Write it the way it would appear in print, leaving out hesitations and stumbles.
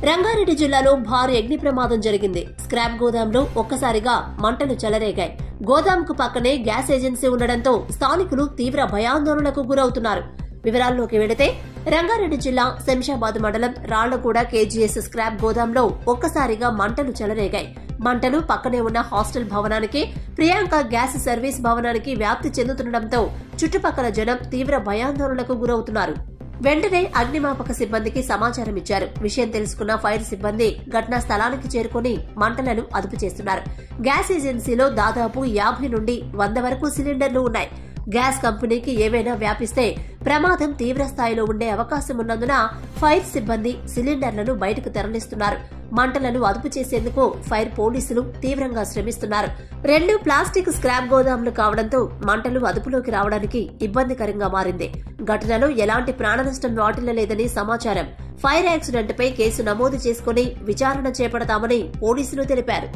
రంగారెడ్డి జిల్లాలో భారీ అగ్ని ప్రమాదం జరిగింది. స్క్రాప్ గోదాంలో ఒక్కసారిగా మంటలు చెలరేగాయి. గోదాంకు పక్కనే గ్యాస్ ఏజెన్సీ ఉండడంతో స్థానికులు తీవ్ర భయాందోళనకు గురవుతున్నారు. వివరాల్లోకి వెళితే రంగారెడ్డి జిల్లా శంషాబాద్ మండలం రాళ్లగూడ కేజీఎస్ స్క్రాప్ గోదాంలో ఒక్కసారిగా మంటలు చెలరేగాయి. మంటలు పక్కనే ఉన్న హాస్టల్ భవనానికి, ప్రియాంక గ్యాస్ సర్వీస్ భవనానికి వ్యాప్తి చెందుతుండటంతో చుట్టుపక్కల జనం తీవ్ర భయాందోళనకు గురవుతున్నారు. వెంటనే అగ్నిమాపక సిబ్బందికి సమాచారం ఇచ్చారు. విషయం తెలుసుకున్న ఫైర్ సిబ్బంది ఘటనా స్థలానికి చేరుకుని మంటలను అదుపు చేస్తున్నారు. గ్యాస్ ఏజెన్సీలో దాదాపు 50 నుండి 100 వరకు సిలిండర్లు ఉన్నాయి. గ్యాస్ కంపెనీకి ఏవైనా వ్యాపిస్తే ప్రమాదం తీవ్ర స్థాయిలో ఉండే అవకాశం ఉన్నందున ఫైర్ సిబ్బంది సిలిండర్లను బయటకు తరలిస్తున్నారు. మంటలను అదుపు చేసేందుకు ఫైర్ పోలీసులు తీవ్రంగా శ్రమిస్తున్నారు. 2 ప్లాస్టిక్ స్క్రాప్ గోదాంలు కావడంతో మంటలు అదుపులోకి రావడానికి ఇబ్బందికరంగా మారింది. ఘటనలో ఎలాంటి ప్రాణనష్టం వాటిల్లలేదని సమాచారం. ఫైర్ యాక్సిడెంట్ పై కేసు నమోదు చేసుకుని విచారణ చేపడతామని పోలీసులు తెలిపారు.